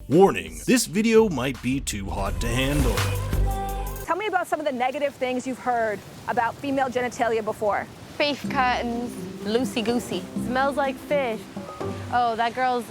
Warning, this video might be too hot to handle. Tell me about some of the negative things you've heard about female genitalia before. Beef curtains, loosey-goosey. Smells like fish. Oh, that girl's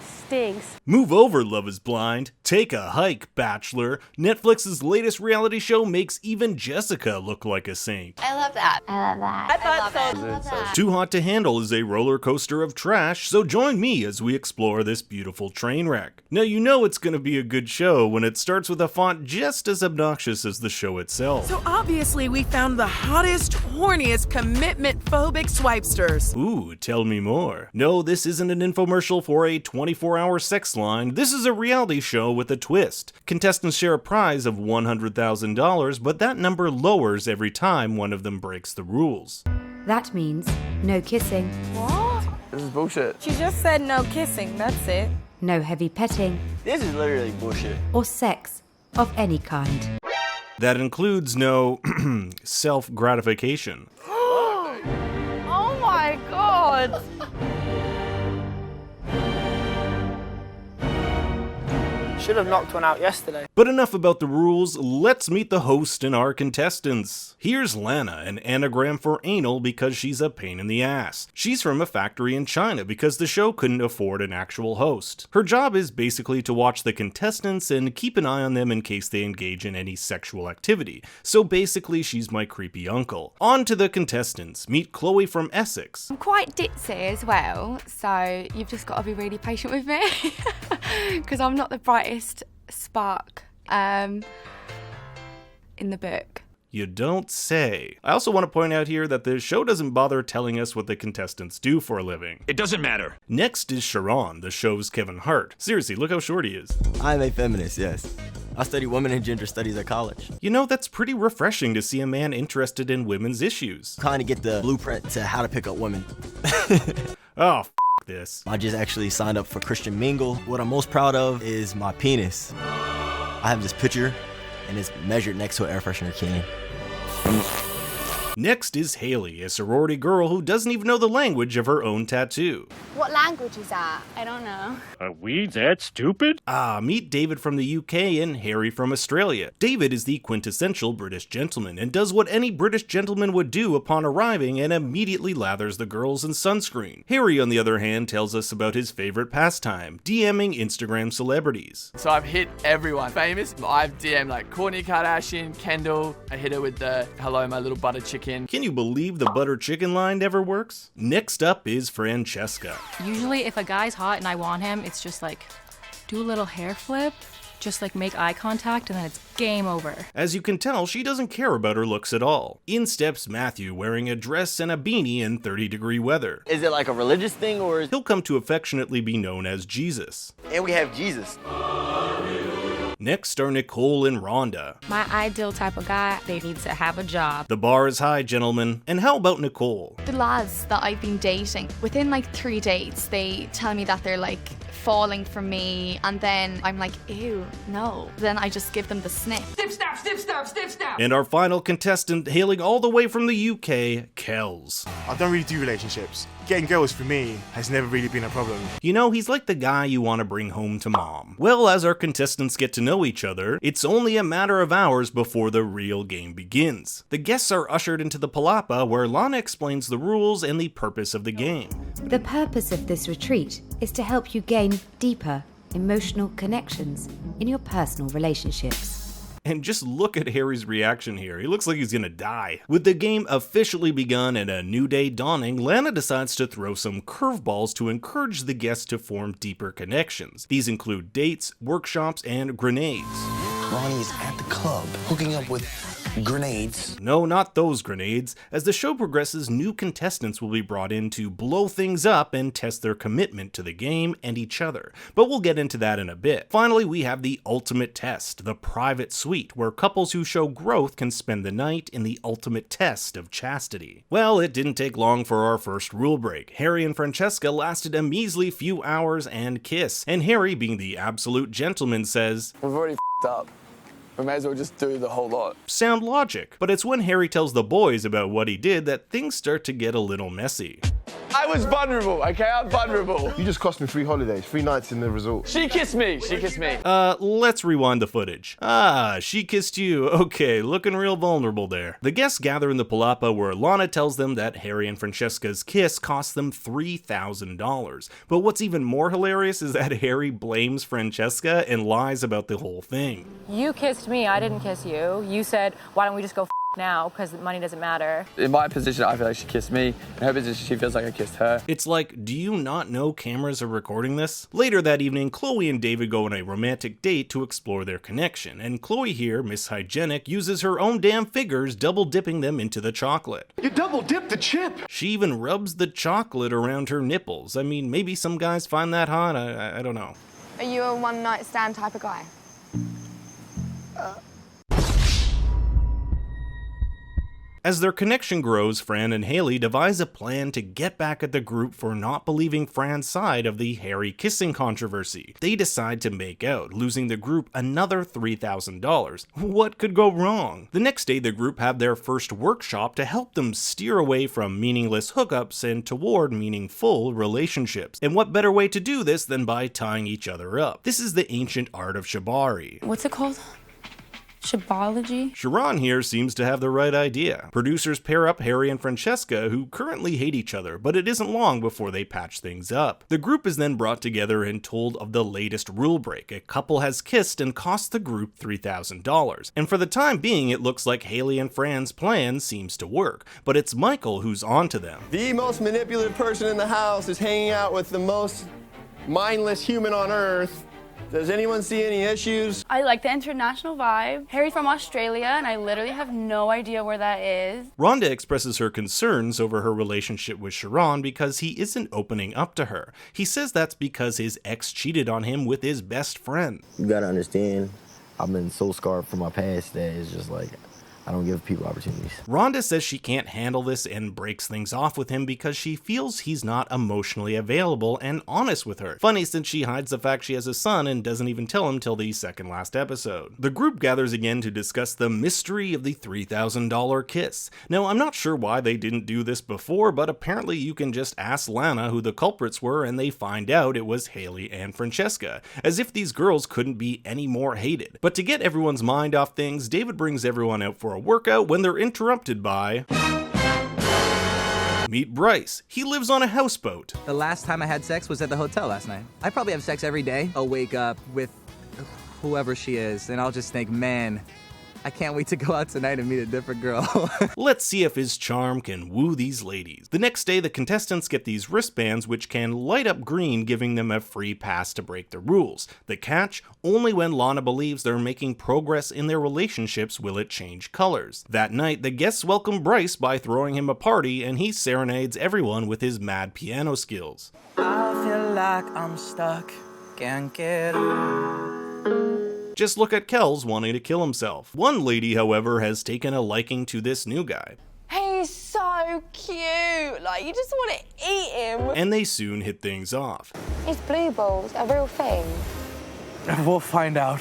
stinks. Move over, Love is Blind. Take a hike, Bachelor. Netflix's latest reality show makes even Jessica look like a saint. I love that. I love that. I love so. Too Hot to Handle is a roller coaster of trash, so join me as we explore this beautiful train wreck. Now you know it's gonna be a good show when it starts with a font just as obnoxious as the show itself. So obviously we found the hottest, horniest, commitment-phobic swipesters. Ooh, tell me more. No, this isn't an infomercial for a 24-hour sex line. This is a reality show with a twist. Contestants share a prize of $100,000, but that number lowers every time one of them breaks the rules. That means no kissing. What? This is bullshit. She just said no kissing, that's it. No heavy petting. This is literally bullshit. Or sex of any kind. That includes no self-gratification. Oh my god. Should have knocked one out yesterday. But enough about the rules, let's meet the host and our contestants. Here's Lana, an anagram for anal because she's a pain in the ass. She's from a factory in China because the show couldn't afford an actual host. Her job is basically to watch the contestants and keep an eye on them in case they engage in any sexual activity. So basically she's my creepy uncle. On to the contestants. Meet Chloe from Essex. I'm quite ditzy as well, so you've just got to be really patient with me because I'm not the brightest spark in the book. You don't say. I also want to point out here that the show doesn't bother telling us what the contestants do for a living. It doesn't matter. Next is Sharon, the show's Kevin Hart. Seriously, look how short he is. I'm a feminist, yes. I study women and gender studies at college. You know, that's pretty refreshing to see a man interested in women's issues. Trying to get the blueprint to how to pick up women. Oh, this. I just actually signed up for Christian Mingle. What I'm most proud of is my penis. I have this picture, and it's measured next to an air freshener can. Next is Haley, a sorority girl who doesn't even know the language of her own tattoo. What language is that? I don't know. Are we that stupid? Meet David from the UK and Harry from Australia. David is the quintessential British gentleman and does what any British gentleman would do upon arriving and immediately lathers the girls in sunscreen. Harry, on the other hand, tells us about his favorite pastime, DMing Instagram celebrities. So I've hit everyone famous. I've DM'd like Kourtney Kardashian, Kendall. I hit her with the hello my little butter chicken. Can you believe the butter chicken line never works? Next up is Francesca. Usually if a guy's hot and I want him, it's just like, do a little hair flip, just like make eye contact, and then it's game over. As you can tell, she doesn't care about her looks at all. In steps Matthew, wearing a dress and a beanie in 30-degree weather. Is it like a religious thing or is... He'll come to affectionately be known as Jesus. And we have Jesus. Next are Nicole and Rhonda. My ideal type of guy, they need to have a job. The bar is high, gentlemen. And how about Nicole? The lads that I've been dating, within like 3 dates, they tell me that they're like falling for me, and then I'm like, ew, no. Then I just give them the sniff. Snip, snap, snip, snap, snip, snap. And our final contestant, hailing all the way from the UK, Kells. I don't really do relationships. Getting girls for me has never really been a problem. You know, he's like the guy you want to bring home to mom. Well, as our contestants get to know each other, it's only a matter of hours before the real game begins. The guests are ushered into the palapa where Lana explains the rules and the purpose of the game. The purpose of this retreat is to help you gain deeper emotional connections in your personal relationships. And just look at Harry's reaction here. He looks like he's gonna die. With the game officially begun and a new day dawning, Lana decides to throw some curveballs to encourage the guests to form deeper connections. These include dates, workshops, and grenades. Ronnie's at the club, hooking up with grenades. No, not those grenades. As the show progresses, new contestants will be brought in to blow things up and test their commitment to the game and each other. But we'll get into that in a bit. Finally, we have the ultimate test, the private suite, where couples who show growth can spend the night in the ultimate test of chastity. Well, it didn't take long for our first rule break. Harry and Francesca lasted a measly few hours and kiss, and Harry, being the absolute gentleman, says, We've already f***ed up. We may as well just do the whole lot. Sound logic, but it's when Harry tells the boys about what he did that things start to get a little messy. I was vulnerable, okay? I'm vulnerable. You just cost me 3 holidays, 3 nights in the resort. She kissed me. She kissed me. Let's rewind the footage. She kissed you. Okay, looking real vulnerable there. The guests gather in the palapa where Lana tells them that Harry and Francesca's kiss cost them $3,000. But what's even more hilarious is that Harry blames Francesca and lies about the whole thing. You kissed me, I didn't kiss you. You said, why don't we just go now, because money doesn't matter. In my position, I feel like she kissed me. In her position, she feels like I kissed her. It's like, do you not know cameras are recording this? Later that evening, Chloe and David go on a romantic date to explore their connection, and Chloe here, Miss Hygienic, uses her own damn fingers, double dipping them into the chocolate. You double dipped the chip! She even rubs the chocolate around her nipples. I mean, maybe some guys find that hot, I don't know. Are you a one-night stand type of guy? As their connection grows, Fran and Haley devise a plan to get back at the group for not believing Fran's side of the Harry kissing controversy. They decide to make out, losing the group another $3,000. What could go wrong? The next day, the group have their first workshop to help them steer away from meaningless hookups and toward meaningful relationships. And what better way to do this than by tying each other up? This is the ancient art of shibari. What's it called? Shibology? Sharon here seems to have the right idea. Producers pair up Harry and Francesca, who currently hate each other, but it isn't long before they patch things up. The group is then brought together and told of the latest rule break. A couple has kissed and cost the group $3,000. And for the time being, it looks like Haley and Fran's plan seems to work, but it's Michael who's onto them. The most manipulative person in the house is hanging out with the most mindless human on earth. Does anyone see any issues? I like the international vibe. Harry's from Australia, and I literally have no idea where that is. Rhonda expresses her concerns over her relationship with Sharon because he isn't opening up to her. He says that's because his ex cheated on him with his best friend. You gotta understand, I've been so scarred from my past that it's just like, I don't give people opportunities. Rhonda says she can't handle this and breaks things off with him because she feels he's not emotionally available and honest with her. Funny, since she hides the fact she has a son and doesn't even tell him till the second last episode. The group gathers again to discuss the mystery of the $3,000 kiss. Now, I'm not sure why they didn't do this before, but apparently you can just ask Lana who the culprits were and they find out it was Haley and Francesca, as if these girls couldn't be any more hated. But to get everyone's mind off things, David brings everyone out for a workout when they're interrupted by... Meet Bryce. He lives on a houseboat. The last time I had sex was at the hotel last night. I probably have sex every day. I'll wake up with whoever she is, and I'll just think, man, I can't wait to go out tonight and meet a different girl. Let's see if his charm can woo these ladies. The next day, the contestants get these wristbands which can light up green, giving them a free pass to break the rules. The catch? Only when Lana believes they're making progress in their relationships will it change colors. That night, the guests welcome Bryce by throwing him a party, and he serenades everyone with his mad piano skills. I feel like I'm stuck, can't get out. Just look at Kells wanting to kill himself. One lady, however, has taken a liking to this new guy. He's so cute. Like, you just want to eat him. And they soon hit things off. Is blue balls a real thing? We'll find out.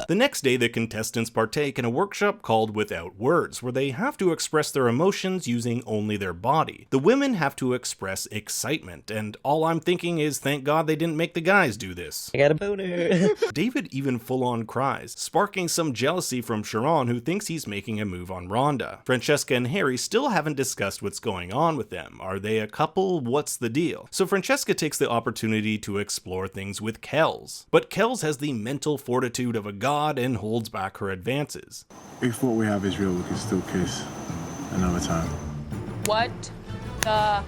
The next day, the contestants partake in a workshop called Without Words, where they have to express their emotions using only their body. The women have to express excitement, and all I'm thinking is thank God they didn't make the guys do this. I got a boner. David even full-on cries, sparking some jealousy from Sharon, who thinks he's making a move on Rhonda. Francesca and Harry still haven't discussed what's going on with them. Are they a couple? What's the deal? So Francesca takes the opportunity to explore things with Kells. But Kells has the mental fortitude of a god and holds back her advances. If what we have is real, we can still kiss another time. What the...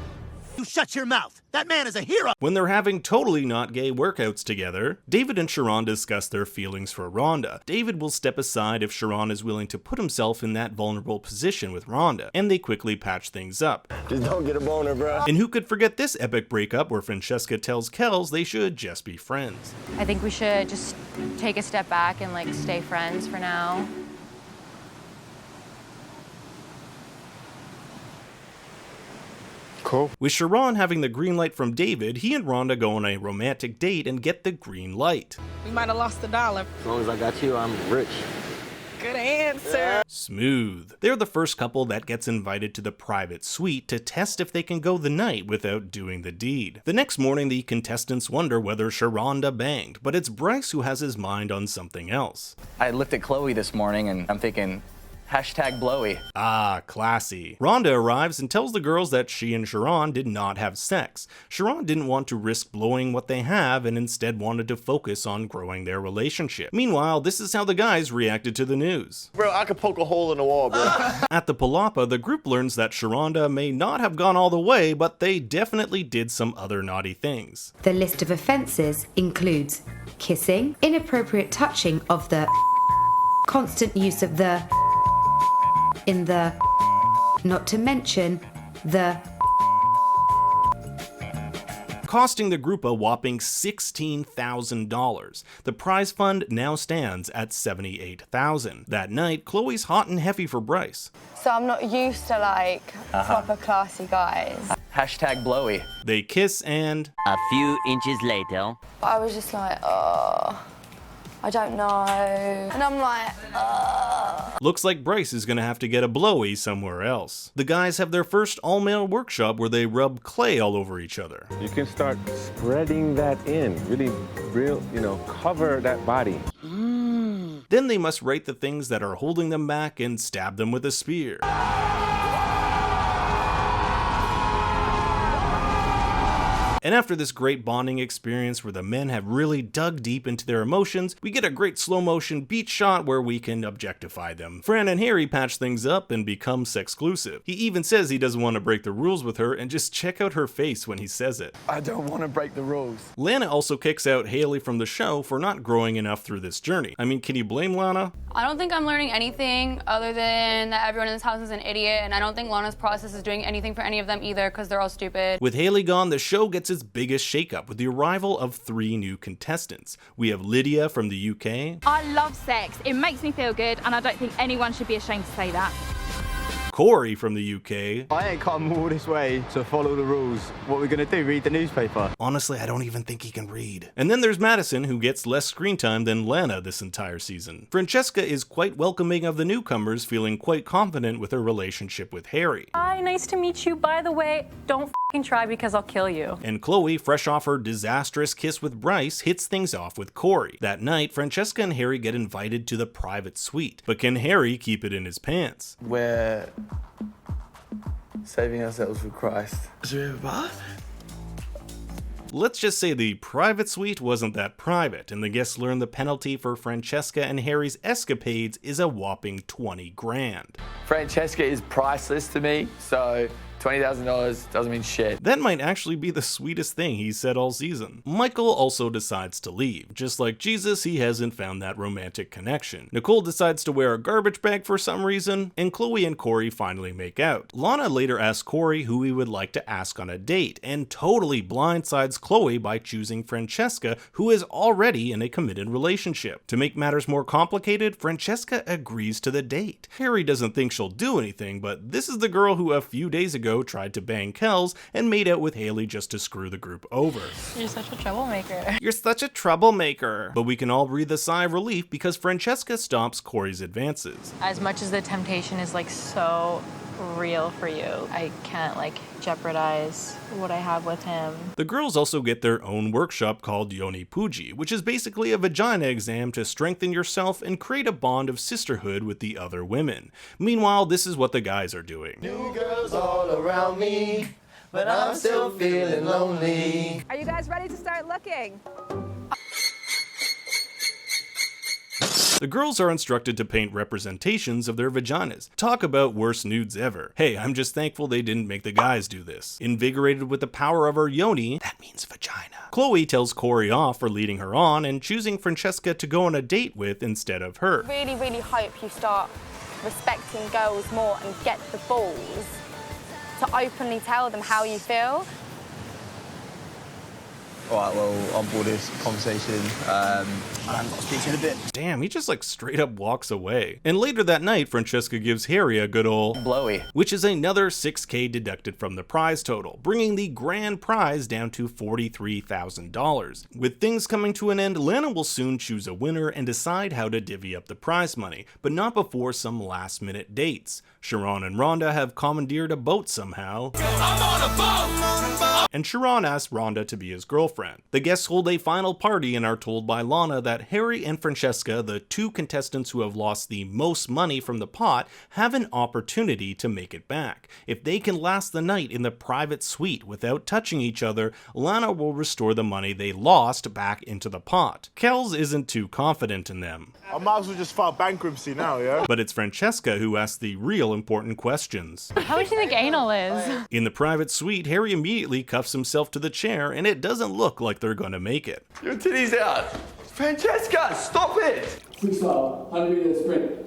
You shut your mouth! That man is a hero! When they're having totally not gay workouts together, David and Sharon discuss their feelings for Rhonda. David will step aside if Sharon is willing to put himself in that vulnerable position with Rhonda, and they quickly patch things up. Just don't get a boner, bro. And who could forget this epic breakup where Francesca tells Kells they should just be friends. I think we should just take a step back and, like, stay friends for now. Cool. With Sharon having the green light from David, he and Rhonda go on a romantic date and get the green light. We might have lost $1. As long as I got you, I'm rich. Good answer. Smooth. They're the first couple that gets invited to the private suite to test if they can go the night without doing the deed. The next morning, the contestants wonder whether Sharonda banged, but it's Bryce who has his mind on something else. I looked at Chloe this morning and I'm thinking, #blowy. Ah, classy. Rhonda arrives and tells the girls that she and Sharon did not have sex. Sharon didn't want to risk blowing what they have and instead wanted to focus on growing their relationship. Meanwhile, this is how the guys reacted to the news. Bro, I could poke a hole in the wall, bro. At the Palapa, the group learns that Sharonda may not have gone all the way, but they definitely did some other naughty things. The list of offences includes kissing, inappropriate touching of the, constant use of the, in the, not to mention the, costing the group a whopping $16,000. The prize fund now stands at $78,000. That night, Chloe's hot and heavy for Bryce. So I'm not used to like proper classy guys. #blowy. They kiss and a few inches later, I was just like, I don't know. And I'm like, looks like Bryce is gonna have to get a blowy somewhere else. The guys have their first all-male workshop where they rub clay all over each other. You can start spreading that in, really, cover that body. Then they must write the things that are holding them back and stab them with a spear. And after this great bonding experience where the men have really dug deep into their emotions, we get a great slow motion beach shot where we can objectify them. Fran and Harry patch things up and become sexclusive. He even says he doesn't want to break the rules with her, and just check out her face when he says it. I don't want to break the rules. Lana also kicks out Haley from the show for not growing enough through this journey. I mean, can you blame Lana? I don't think I'm learning anything other than that everyone in this house is an idiot, and I don't think Lana's process is doing anything for any of them either because they're all stupid. With Haley gone, the show gets its biggest shakeup with the arrival of 3 new contestants. We have Lydia from the UK. I love sex. It makes me feel good, and I don't think anyone should be ashamed to say that. Corey from the UK. I ain't come all this way to follow the rules. What are we gonna do, read the newspaper? Honestly, I don't even think he can read. And then there's Madison, who gets less screen time than Lana this entire season. Francesca is quite welcoming of the newcomers, feeling quite confident with her relationship with Harry. Hi, nice to meet you. By the way, don't f***ing try because I'll kill you. And Chloe, fresh off her disastrous kiss with Bryce, hits things off with Corey. That night, Francesca and Harry get invited to the private suite. But can Harry keep it in his pants? We're saving ourselves for Christ. Is there a bath? Let's just say the private suite wasn't that private, and the guests learn the penalty for Francesca and Harry's escapades is a whopping 20 grand. Francesca is priceless to me, so $20,000 doesn't mean shit. That might actually be the sweetest thing he's said all season. Michael also decides to leave. Just like Jesus, he hasn't found that romantic connection. Nicole decides to wear a garbage bag for some reason, and Chloe and Corey finally make out. Lana later asks Corey who he would like to ask on a date, and totally blindsides Chloe by choosing Francesca, who is already in a committed relationship. To make matters more complicated, Francesca agrees to the date. Harry doesn't think she'll do anything, but this is the girl who a few days ago tried to bang Kells and made out with Haley just to screw the group over. You're such a troublemaker. You're such a troublemaker. But we can all breathe a sigh of relief because Francesca stops Corey's advances. As much as the temptation is like so real for you, I can't like jeopardize what I have with him. The girls also get their own workshop called Yoni Puji, which is basically a vagina exam to strengthen yourself and create a bond of sisterhood with the other women. Meanwhile, this is what the guys are doing. New girls all around me, but I'm still feeling lonely. Are you guys ready to start looking? The girls are instructed to paint representations of their vaginas. Talk about worst nudes ever. Hey, I'm just thankful they didn't make the guys do this. Invigorated with the power of her yoni, that means vagina, Chloe tells Corey off for leading her on and choosing Francesca to go on a date with instead of her. Really, really hope you start respecting girls more and get the balls to openly tell them how you feel. All right, well, on board this conversation. I'll speak to you in a bit. Damn, he just like straight up walks away. And later that night, Francesca gives Harry a good ol' blowy, which is another $6K deducted from the prize total, bringing the grand prize down to $43,000. With things coming to an end, Lana will soon choose a winner and decide how to divvy up the prize money, but not before some last-minute dates. Sharon and Rhonda have commandeered a boat somehow, and Sharon asks Rhonda to be his girlfriend. The guests hold a final party and are told by Lana that Harry and Francesca, the two contestants who have lost the most money from the pot, have an opportunity to make it back. If they can last the night in the private suite without touching each other, Lana will restore the money they lost back into the pot. Kells isn't too confident in them. I might as well just file bankruptcy now, yeah? But it's Francesca who asks the real important questions. How much do you think anal is? In the private suite, Harry immediately cuffs himself to the chair, and it doesn't look like they're gonna make it. Your titty's out. Francesca, stop it! Freestyle, 100-meter sprint.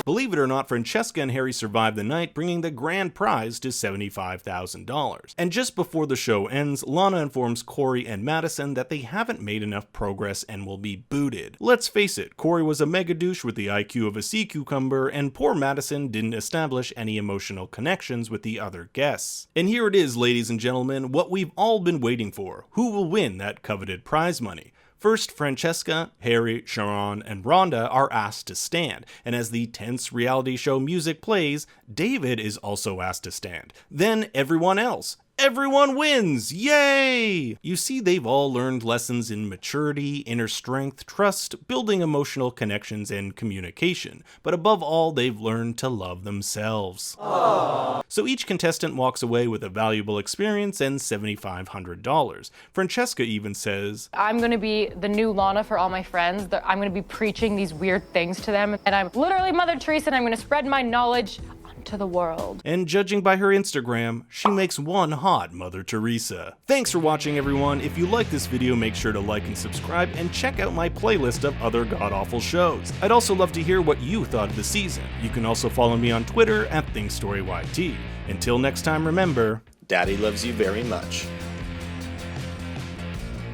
Believe it or not, Francesca and Harry survive the night, bringing the grand prize to $75,000. And just before the show ends, Lana informs Corey and Madison that they haven't made enough progress and will be booted. Let's face it, Corey was a mega douche with the IQ of a sea cucumber, and poor Madison didn't establish any emotional connections with the other guests. And here it is, ladies and gentlemen, what we've all been waiting for. Who will win that coveted prize money? First, Francesca, Harry, Sharon, and Rhonda are asked to stand, and as the tense reality show music plays, David is also asked to stand. Then everyone else. Everyone wins! Yay! You see, they've all learned lessons in maturity, inner strength, trust, building emotional connections, and communication. But above all, they've learned to love themselves. Aww. So each contestant walks away with a valuable experience and $7,500. Francesca even says, I'm gonna be the new Lana for all my friends. I'm gonna be preaching these weird things to them. And I'm literally Mother Teresa, and I'm gonna spread my knowledge to the world. And judging by her Instagram, she makes one hot Mother Teresa. Thanks for watching, everyone. If you like this video, make sure to like and subscribe, and check out my playlist of other god-awful shows. I'd also love to hear what you thought of the season. You can also follow me on Twitter @ThinkStoryYT. Until next time, remember, Daddy loves you very much.